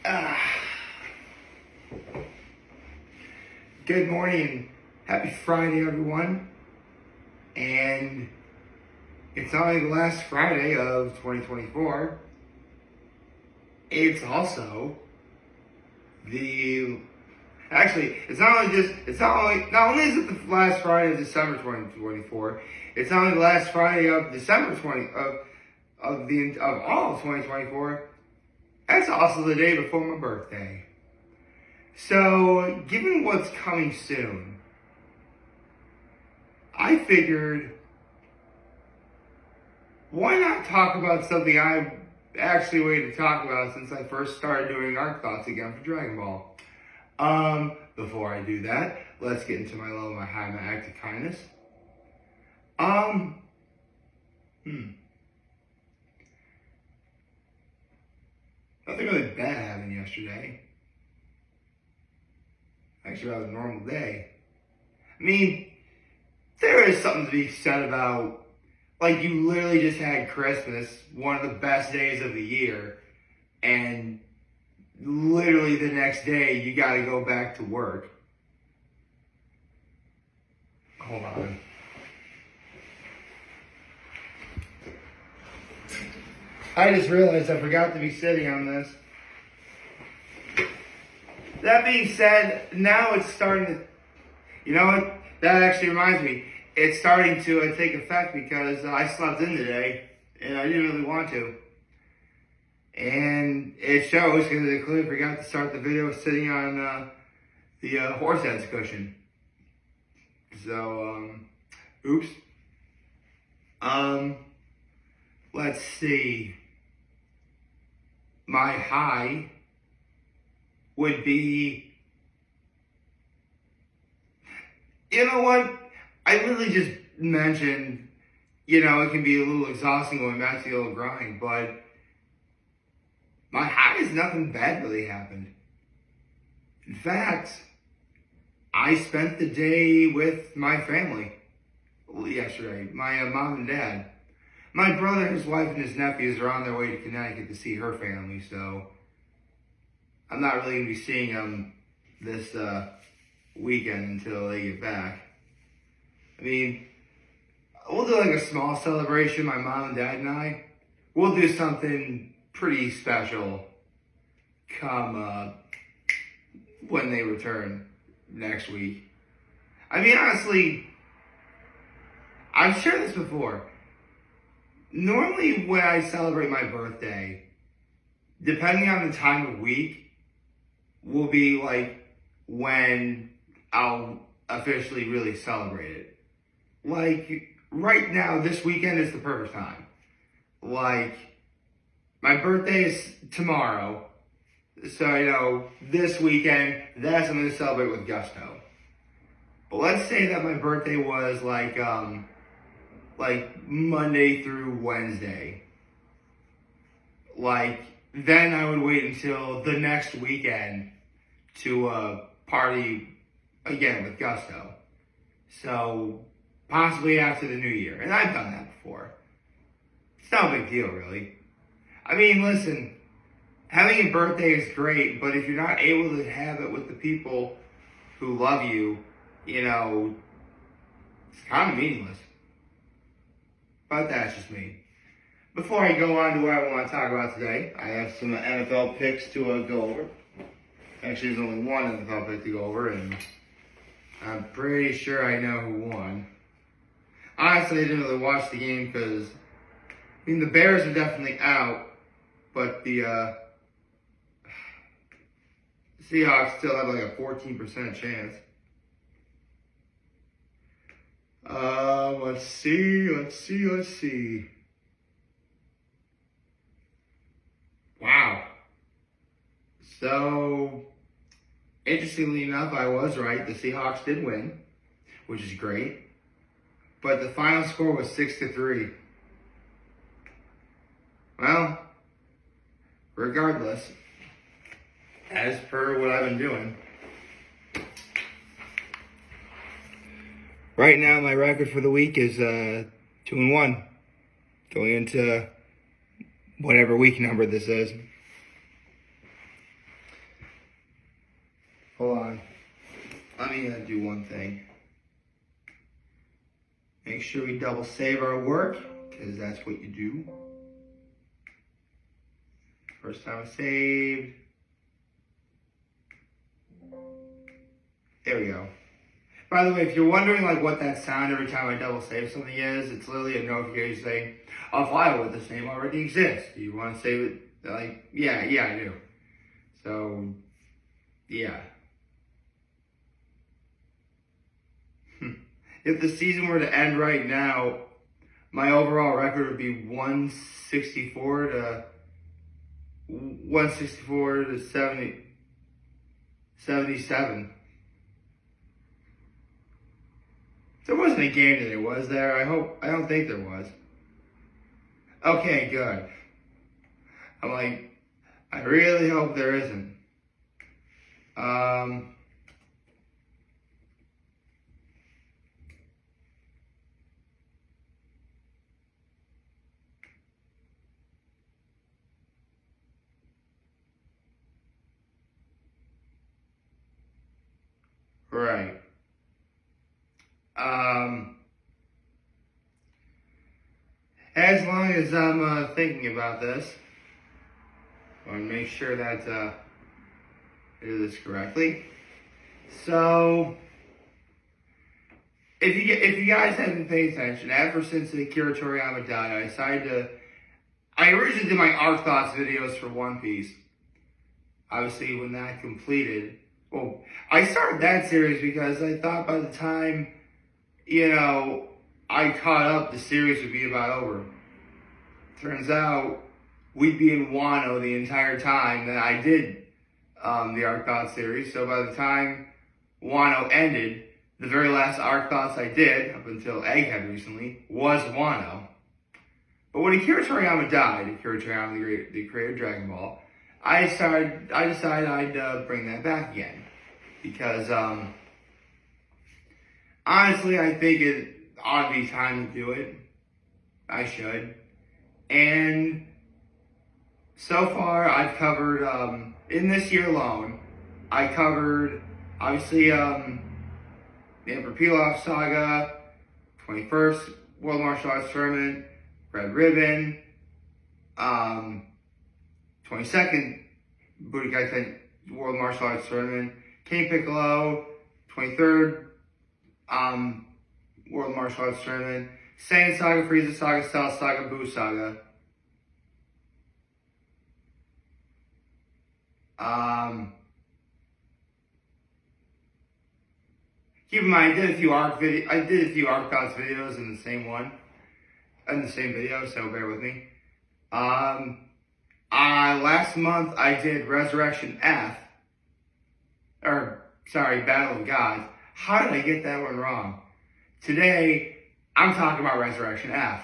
Ah. Good morning. Happy Friday, everyone. And it's only the last Friday of 2024. It's also not only is it the last Friday of December 2024, it's not only the last Friday of December of all of 2024. That's also the day before my birthday. So, given what's coming soon, I figured, why not talk about something I've actually waited to talk about since I first started doing Arc Thoughts again for Dragon Ball. Before I do that, let's get into my love, my high, my act of kindness. Nothing really bad happened yesterday. Actually, that was a normal day. I mean, there is something to be said about, like, you literally just had Christmas, one of the best days of the year, and literally the next day you gotta go back to work. Hold on. I just realized I forgot to be sitting on this. That being said, now it's starting to, you know what? That actually reminds me. It's starting to take effect because I slept in today and I didn't really want to. And it shows because I clearly forgot to start the video sitting on the horse heads cushion. So, oops. Let's see. My high would be, you know what? I literally just mentioned, it can be a little exhausting going back to the old grind, but my high is nothing bad really happened. In fact, I spent the day with my family yesterday, my mom and dad. My brother, his wife, and his nephews are on their way to Connecticut to see her family, so I'm not really going to be seeing them this weekend until they get back. I mean, we'll do like a small celebration, my mom and dad and I. We'll do something pretty special come when they return next week. I mean, honestly, I've shared this before. Normally when I celebrate my birthday, depending on the time of week, will be like when I'll officially really celebrate it. Like, right now, this weekend is the perfect time. Like, my birthday is tomorrow, so, this weekend, that's when I'm going to celebrate with gusto. But let's say that my birthday was like Monday through Wednesday. Then I would wait until the next weekend to party again with gusto. So, possibly after the new year. And I've done that before. It's not a big deal, really. I mean, listen, having a birthday is great, but if you're not able to have it with the people who love you, it's kind of meaningless. But that's just me. Before I go on to what I want to talk about today, I have some NFL picks to go over. Actually, there's only one NFL pick to go over, and I'm pretty sure I know who won. Honestly, I didn't really watch the game because, the Bears are definitely out, but the Seahawks still have like a 14% chance. Let's see. Wow. So, interestingly enough, I was right. The Seahawks did win, which is great. But the final score was 6-3. Well, regardless, as per what I've been doing, right now my record for the week is 2-1, going into whatever week number this is. Hold on. Let me do one thing. Make sure we double save our work, because that's what you do. First time I saved. There we go. By the way, if you're wondering like what that sound every time I double save something is, it's literally a notification saying a file with this name already exists. Do you want to save it? Like, yeah, I do. So, yeah. If the season were to end right now, my overall record would be 164 to 77. There wasn't a game today, was there? I don't think there was. Okay, good. I'm like, I really hope there isn't. Right. As long as I'm thinking about this, I want to make sure that I do this correctly. So, if you guys haven't paid attention, ever since Akira Toriyama died, I originally did my Arc Thoughts videos for One Piece. Obviously, when that completed, well, I started that series because I thought by the time, I caught up, the series would be about over. Turns out, we'd be in Wano the entire time that I did the Arc Thoughts series. So by the time Wano ended, the very last Arc Thoughts I did, up until Egghead recently, was Wano. But when Akira Toriyama died, Akira Toriyama, the creator of Dragon Ball, I decided I'd bring that back again. Because, honestly, I think it ought to be time to do it. I should. And so far, I've covered, in this year alone, I covered, obviously, the Emperor Pilaf Saga, 21st World Martial Arts Tournament, Red Ribbon, 22nd Budokai Ten World Martial Arts Tournament, King Piccolo, 23rd World Martial Arts Tournament, Saiyan Saga, Frieza Saga, Cell Saga, Buu Saga. Keep in mind, I did a few Arc Thoughts videos in the same video, so bear with me. Last month I did Resurrection F, Battle of Gods. How did I get that one wrong? Today, I'm talking about Resurrection F.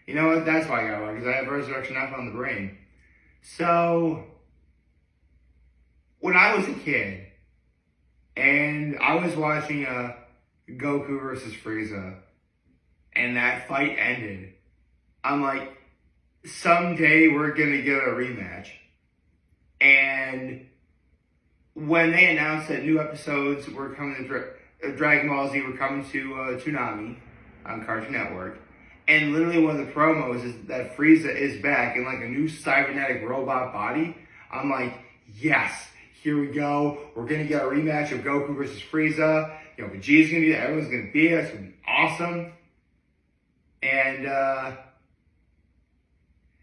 You know what? That's why I got it wrong, because I have Resurrection F on the brain. So, when I was a kid, and I was watching Goku versus Frieza, and that fight ended, I'm like, someday we're gonna get a rematch. And when they announced that new episodes were coming to Dragon Ball Z were coming to Toonami on Cartoon Network, and literally one of the promos is that Frieza is back in like a new cybernetic robot body, I'm like, yes, here we go. We're gonna get a rematch of Goku versus Frieza. Vegeta's gonna be there. Everyone's gonna be there. It's gonna be awesome. And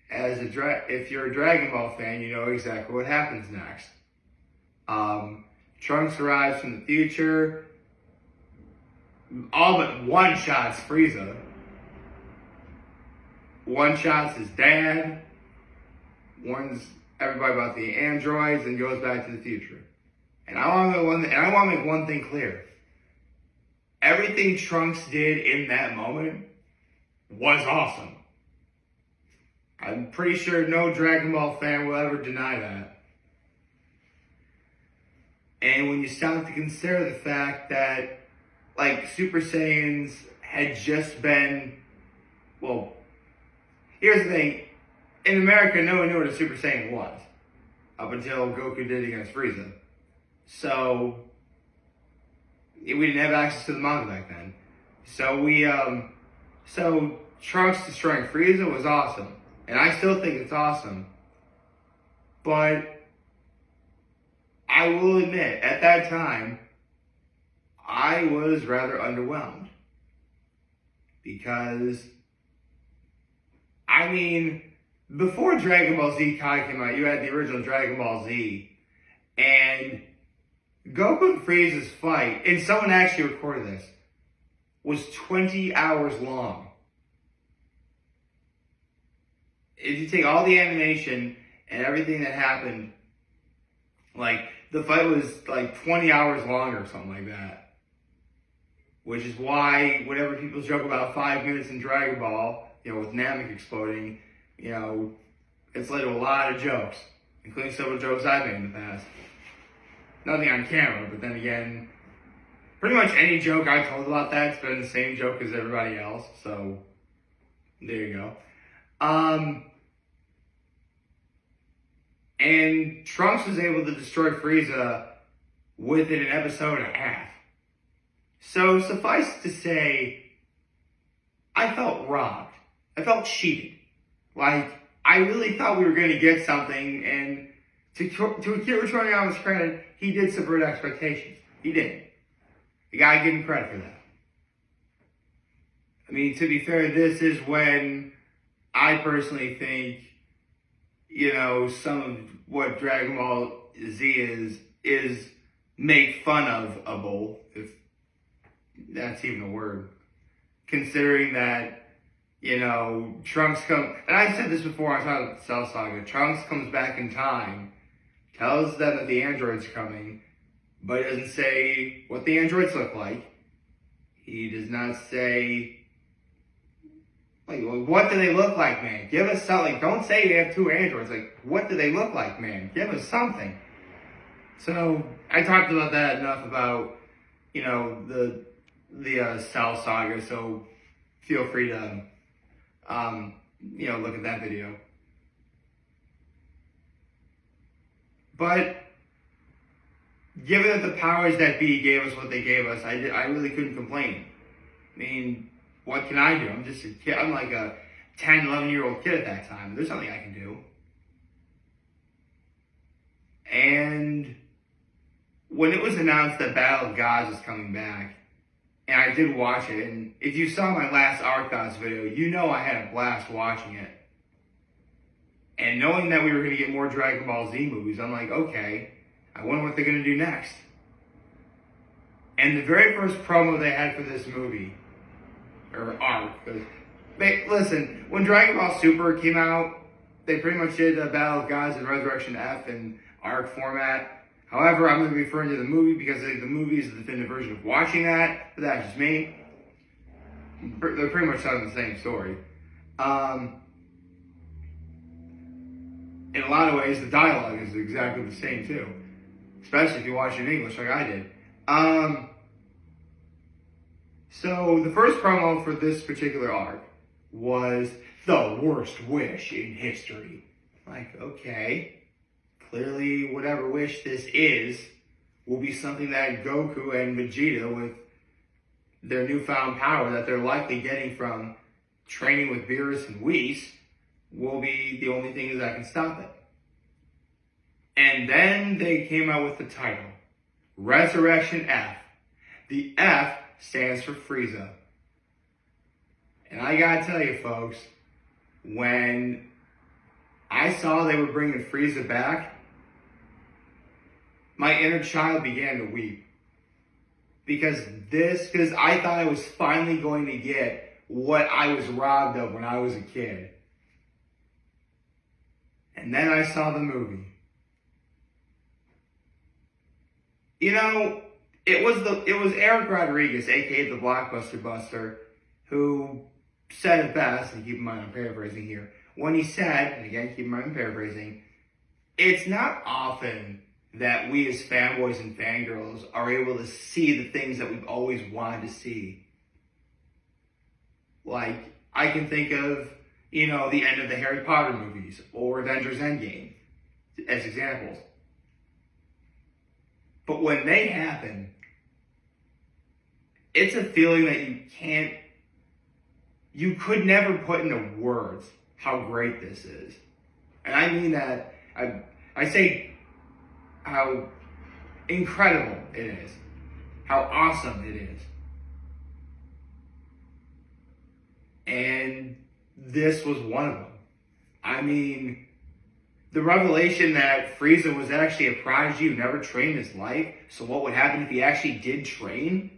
if you're a Dragon Ball fan, you know exactly what happens next. Trunks arrives from the future. All but one-shots Frieza. One-shots his dad. Warns everybody about the androids and goes back to the future. And I want to make one thing clear. Everything Trunks did in that moment was awesome. I'm pretty sure no Dragon Ball fan will ever deny that. And when you stop to consider the fact that, like, Super Saiyans had just been, well, here's the thing. In America, no one knew what a Super Saiyan was. Up until Goku did against Frieza. So we didn't have access to the manga back then. So Trunks destroying Frieza was awesome. And I still think it's awesome. But I will admit, at that time, I was rather underwhelmed. Because, I mean, before Dragon Ball Z Kai came out, you had the original Dragon Ball Z. And Goku and Frieza's fight, and someone actually recorded this, was 20 hours long. If you take all the animation and everything that happened, like, the fight was like 20 hours long or something like that. Which is why, whenever people joke about 5 minutes in Dragon Ball, with Namek exploding, it's led to a lot of jokes, including several jokes I've made in the past. Nothing on camera, but then again, pretty much any joke I've told about that's been the same joke as everybody else, so there you go. And Trunks was able to destroy Frieza within an episode and a half. So suffice to say, I felt robbed. I felt cheated. Like, I really thought we were going to get something, and to Akira Toriyama's credit, he did subvert expectations. He did. You gotta give him credit for that. I mean, to be fair, this is when I personally think, some of what Dragon Ball Z is make fun of-able, if that's even a word. Considering that, Trunks and I said this before, I talked about the Cell Saga, Trunks comes back in time, tells them that the android's coming, but he doesn't say what the androids look like. He does not say, what do they look like, man? Give us something. Don't say they have two androids. What do they look like, man? Give us something. So, I talked about that enough about, the Cell Saga, so feel free to, look at that video. But, given that the powers that be gave us what they gave us, I really couldn't complain. I mean, what can I do? I'm just a kid. I'm like a 10, 11-year-old kid at that time. There's nothing I can do. And when it was announced that Battle of Gods was coming back, and I did watch it, and if you saw my last Arc Gods video, I had a blast watching it. And knowing that we were going to get more Dragon Ball Z movies, I'm like, okay, I wonder what they're going to do next. And the very first promo they had for this movie, or arc, listen, when Dragon Ball Super came out, they pretty much did the Battle of Gods and Resurrection F in arc format. However, I'm going to be referring to the movie because I think the movie is the definitive version of watching that, but that's just me. They're pretty much telling the same story. In a lot of ways, the dialogue is exactly the same too. Especially if you watch it in English like I did. So the first promo for this particular arc was the worst wish in history. Okay. Clearly, whatever wish this is will be something that Goku and Vegeta, with their newfound power that they're likely getting from training with Beerus and Whis, will be the only thing that can stop it. And then they came out with the title, Resurrection F. The F stands for Frieza. And I gotta tell you, folks, when I saw they were bringing Frieza back, my inner child began to weep. Because I thought I was finally going to get what I was robbed of when I was a kid. And then I saw the movie. It was Eric Rodriguez, aka the Blockbuster Buster, who said it best, and keep in mind I'm paraphrasing here, when he said, and again keep in mind I'm paraphrasing, it's not often that we as fanboys and fangirls are able to see the things that we've always wanted to see. I can think of, the end of the Harry Potter movies, or Avengers Endgame, as examples. But when they happen, it's a feeling that you could never put into words how great this is. And I mean that, I say how incredible it is, how awesome it is. And this was one of them. I mean, the revelation that Frieza was actually a prodigy who never trained his life, so what would happen if he actually did train?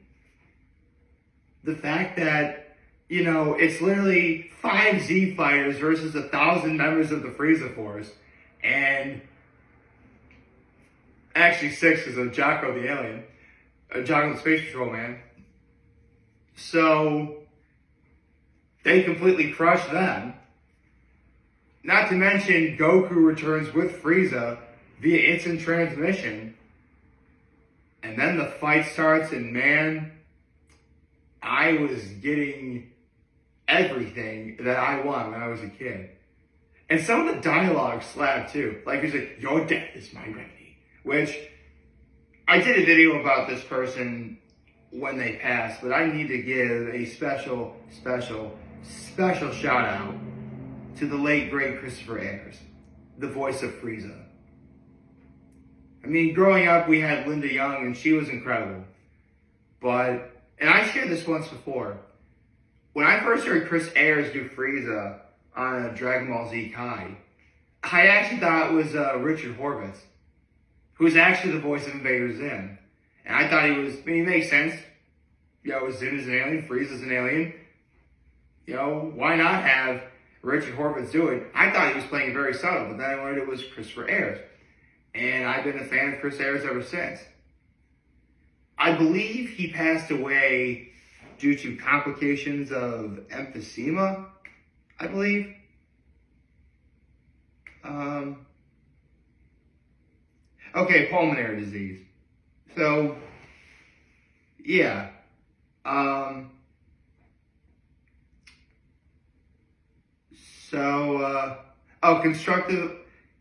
The fact that, it's literally 5 Z fighters versus 1,000 members of the Frieza Force, and actually 6 because of Jocko the alien, Jocko the Space Patrol man. So they completely crushed them. Not to mention, Goku returns with Frieza via instant transmission. And then the fight starts, and man, I was getting everything that I wanted when I was a kid. And some of the dialogue slapped too. Like, he's like, your death is my remedy. Which, I did a video about this person when they passed, but I need to give a special shout out to the late, great Christopher Ayers, the voice of Frieza. I mean, growing up, we had Linda Young, and she was incredible. But, and I shared this once before, when I first heard Chris Ayers do Frieza on Dragon Ball Z Kai, I actually thought it was Richard Horvitz, who's actually the voice of Invader Zim. And I thought he makes sense. Zim is an alien, Frieza's an alien. Why not have Richard Horvitz do it? I thought he was playing very subtle, but then I learned it was Christopher Ayers. And I've been a fan of Chris Ayers ever since. I believe he passed away due to complications of emphysema, I believe. Pulmonary disease. So, yeah.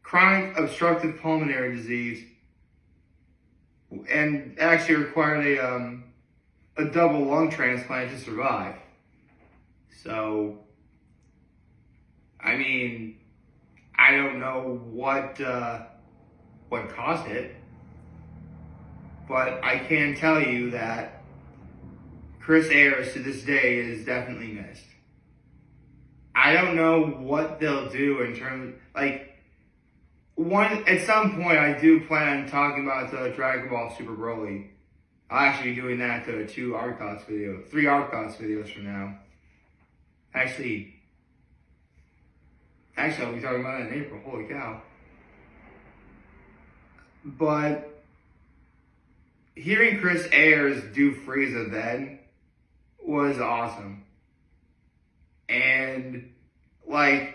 Chronic obstructive pulmonary disease, and actually required a double lung transplant to survive. So, I mean, I don't know what caused it, but I can tell you that Chris Ayers to this day is definitely missed. I don't know what they'll do in terms, at some point I do plan on talking about Dragon Ball Super Broly. I'll actually be doing that to 3 Arcos videos from now. Actually, I'll be talking about it in April, holy cow. But hearing Chris Ayers do Frieza then was awesome. And, I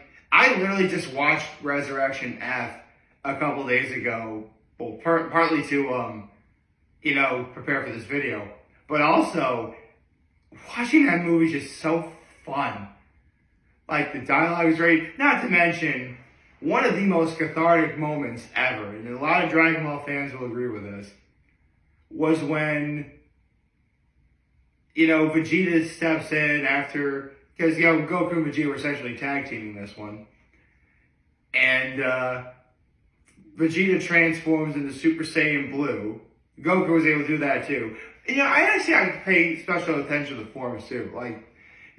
literally just watched Resurrection F a couple days ago, well, partly to, prepare for this video, but also, watching that movie is just so fun. The dialogue is great, not to mention, one of the most cathartic moments ever, and a lot of Dragon Ball fans will agree with this, was when, Vegeta steps in after, because, Goku and Vegeta were essentially tag teaming this one. And, Vegeta transforms into Super Saiyan Blue. Goku was able to do that too. I actually have to pay special attention to the forms too.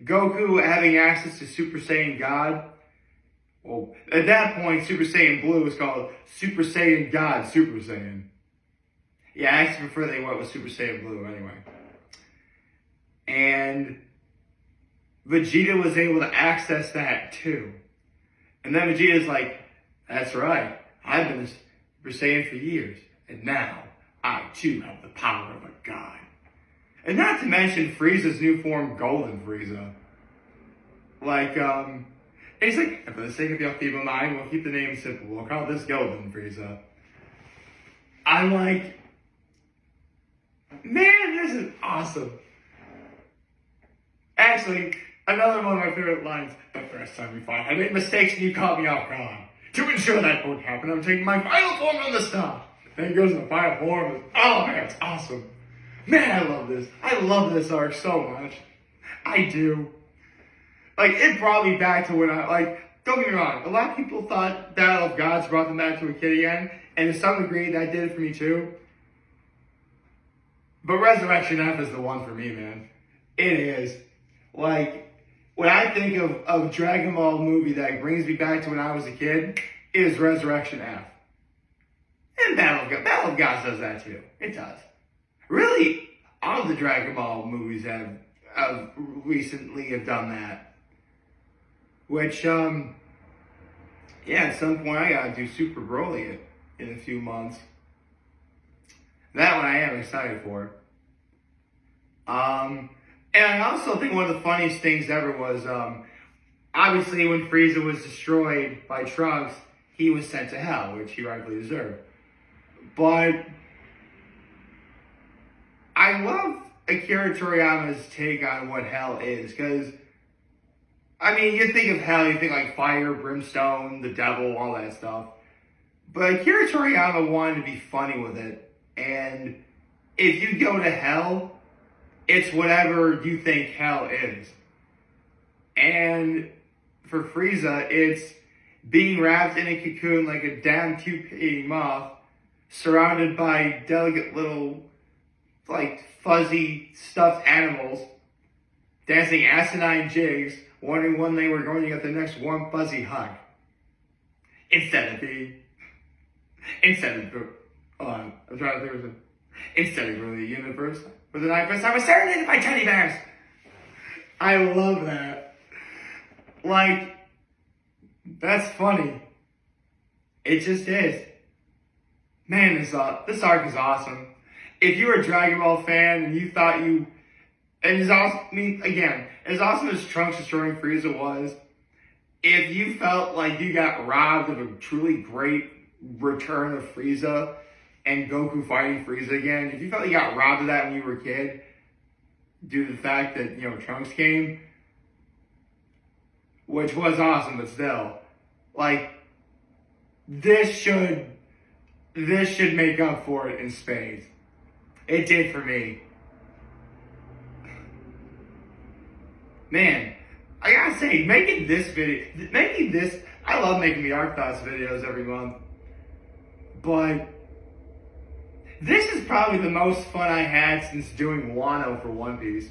Goku having access to Super Saiyan God. Well, at that point, Super Saiyan Blue was called Super Saiyan God Super Saiyan. Yeah, I actually prefer they went with Super Saiyan Blue anyway. And Vegeta was able to access that too. And then Vegeta's like, that's right, I've been a Super Saiyan for years, and now I too have the power of a god. And not to mention Frieza's new form, Golden Frieza. And he's like, and for the sake of your feeble mind, we'll keep the name simple. We'll call this Golden Frieza. I'm like, man, this is awesome. Actually, another one of my favorite lines, the first time we fought, I made mistakes and you caught me off guard. To ensure that won't happen, I'm taking my final form on the star. Then he goes in the final form. Oh man, it's awesome. Man, I love this. I love this arc so much. I do. Like, it brought me back to when don't get me wrong, a lot of people thought Battle of Gods brought them back to a kid again, and to some degree that did it for me too. But Resurrection F is the one for me, man. It is. Like, when I think of Dragon Ball movie that brings me back to when I was a kid, is Resurrection F. And Battle of Gods does that too. It does. Really, all of the Dragon Ball movies have recently done that. Which, yeah, at some point I gotta do Super Broly in a few months. That one I am excited for. And I also think one of the funniest things ever was, obviously when Frieza was destroyed by Trunks, he was sent to hell, which he rightfully deserved. But I love Akira Toriyama's take on what hell is, because, I mean, you think of hell, you think like fire, brimstone, the devil, all that stuff. But Akira Toriyama wanted to be funny with it. And if you go to hell, it's whatever you think hell is. And for Frieza, it's being wrapped in a cocoon like a damn pupae moth, surrounded by delicate little, like, fuzzy, stuffed animals, dancing asinine jigs, wondering when they were going to get the next warm, fuzzy hug. Instead of the universe, for the night first, I was serenaded by teddy bears. I love that. Like, that's funny. It just is. Man, this arc is awesome. If you were a Dragon Ball fan and you thought and as awesome, I mean, again, as awesome as Trunks destroying Frieza was, if you felt like you got robbed of a truly great return of Frieza and Goku fighting Frieza again, if you felt you got robbed of that when you were a kid, due to the fact that, Trunks came, which was awesome, but still, like, this should make up for it in spades. It did for me. Man, I gotta say, I love making the Arc Thoughts videos every month. But this is probably the most fun I had since doing Wano for One Piece.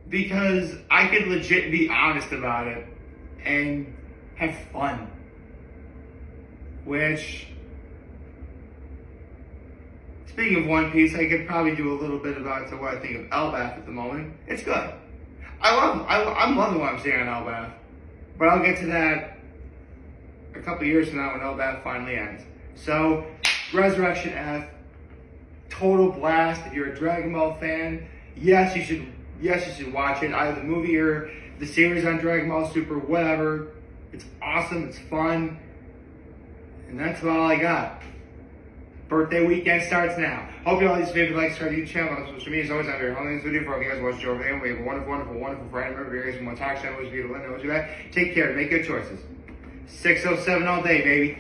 Because I could legit be honest about it and have fun. Which, speaking of One Piece, I could probably do a little bit about what I think of Elbaf at the moment. It's good. I'm loving what I'm seeing on Elbaf. But I'll get to that a couple years from now when Elbaf finally ends. So, Resurrection F, total blast. If you're a Dragon Ball fan, yes, you should watch it. Either the movie or the series on Dragon Ball Super, whatever. It's awesome, it's fun. And that's about all I got. Birthday weekend starts now. Hope you all these favorite likes, subscribe to the channel, on social media. As always, I'm very holding this video for you guys watch your video. We have a wonderful, wonderful, wonderful Friday. Remember, you guys want to talk channel, always be able to let know what you got. Take care, make good choices. 607 all day, baby.